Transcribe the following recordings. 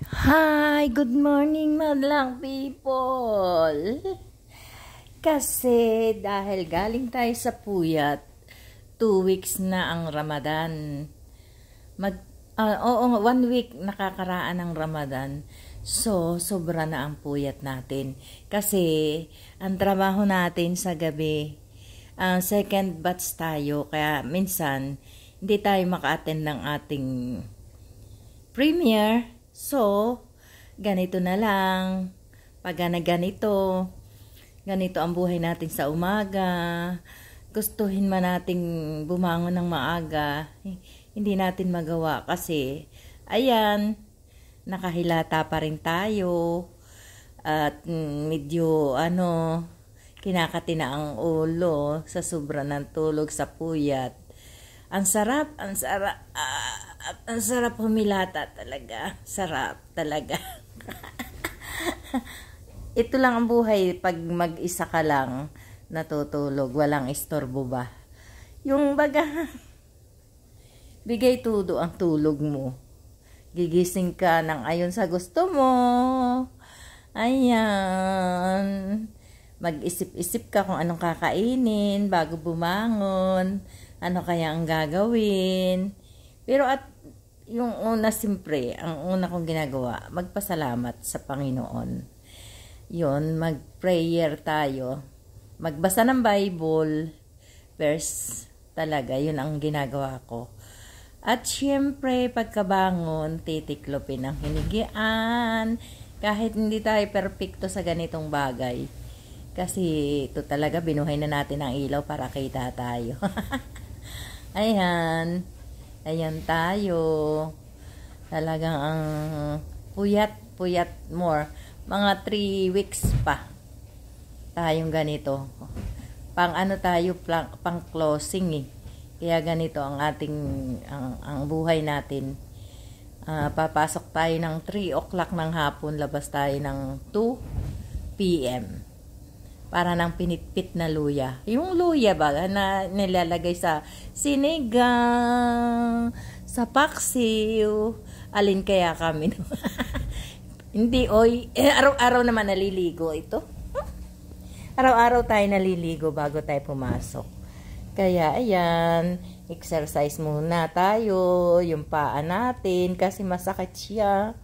Hi! Good morning madlang people! Kasi dahil galing tayo sa puyat, 2 weeks na ang Ramadan. Oo, 1 week nakakaraan ng Ramadan. So, sobra na ang puyat natin. Kasi, ang trabaho natin sa gabi, second batch tayo. Kaya minsan, hindi tayo maka-attend ng ating premiere. So, ganito na lang. Pag ganito ang buhay natin sa umaga. Gustuhin man nating bumangon ng maaga, hindi natin magawa kasi, ayan, nakahilata pa rin tayo. At medyo, kinakati na ang ulo sa sobra ng tulog sa puyat. Ang sarap humilata talaga. Sarap talaga. Ito lang ang buhay pag mag-isa ka lang natutulog. Walang istorbo ba? Yung baga, bigay tudo ang tulog mo. Gigising ka ng ayon sa gusto mo. Ayan. Mag-isip-isip ka kung anong kakainin bago bumangon. Ano kaya ang gagawin? Pero yung una, siyempre, ang una kong ginagawa, magpasalamat sa Panginoon. Yun, mag-prayer tayo. Magbasa ng Bible, verse talaga, yun ang ginagawa ko. At siyempre, pagkabangon, titiklopin ang hinigian. Kahit hindi tayo perfecto sa ganitong bagay. Kasi ito talaga, binuhay na natin ang ilaw para kita tayo. Ayan. Ayan tayo. Talagang ang puyat more. Mga 3 weeks pa. Tayong ganito. Pang closing eh. Kaya ganito ang ating, ang buhay natin. Papasok tayo ng 3 o'clock ng hapon. Labas tayo ng 2 p.m. Para ng pinitpit na luya. Yung luya ba na nilalagay sa sinigang, sa paksiw. Alin kaya kami? Hindi, araw-araw naman naliligo ito. Araw-araw tayo naliligo bago tayo pumasok. Kaya, ayan, exercise muna tayo. Yung paa natin kasi masakit siya.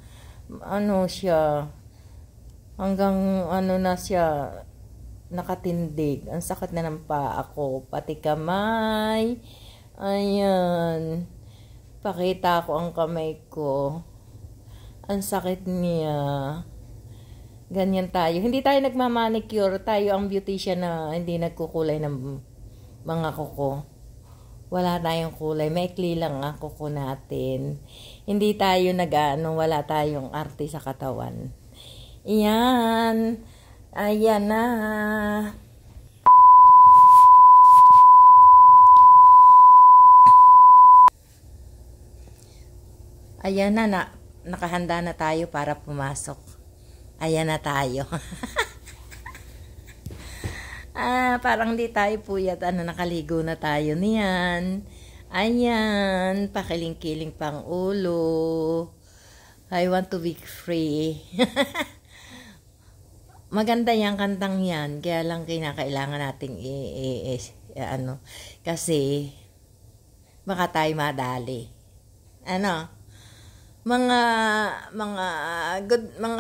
Hanggang na siya, nakatindig. Ang sakit na ng paa ko. Pati kamay. Ayan. Pakita ko ang kamay ko. Ang sakit niya. Ganyan tayo. Hindi tayo nagmamanicure. Tayo ang beautician na hindi nagkukulay ng mga kuko. Wala tayong kulay. Maikli lang ang kuko natin. Hindi tayo wala tayong arte sa katawan. Iyan. Ayan na. Ayan na, nakahanda na tayo para pumasok. Ayan na tayo. Parang di tayo puyat. Nakaligo na tayo niyan. Ayan, pakiling-kiling pang ulo. I want to be free. Maganda yung kantang yan, kaya lang kinakailangan nating kasi baka tayo madali. Mga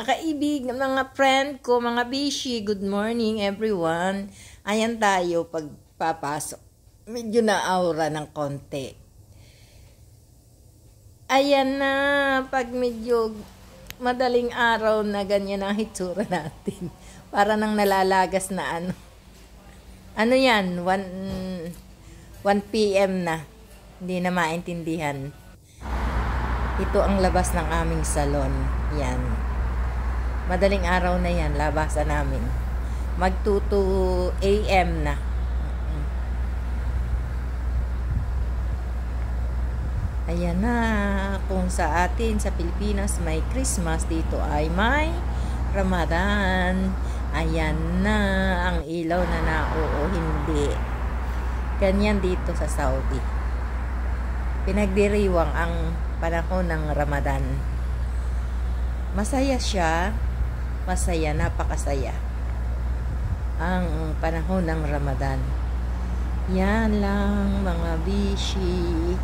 kaibig, mga friend ko, mga bishi, good morning everyone. Ayan tayo pagpapasok. Medyo na aura ng konti. Ayan na, pag medyo madaling araw na ganyan ang hitsura natin. Para nang nalalagas na Ano yan? 1 p.m. na. Hindi na maintindihan. Ito ang labas ng aming salon. Yan. Madaling araw na yan. Labasan namin. Mag 2 a.m. na. Ayan na. Kung sa atin, sa Pilipinas, may Christmas. Dito ay may Ramadan. Ayan na ang ilaw na hindi. Ganyan dito sa Saudi. Pinagdiriwang ang panahon ng Ramadan. Masaya siya. Masaya, napakasaya. Ang panahon ng Ramadan. Yan lang mga bishi.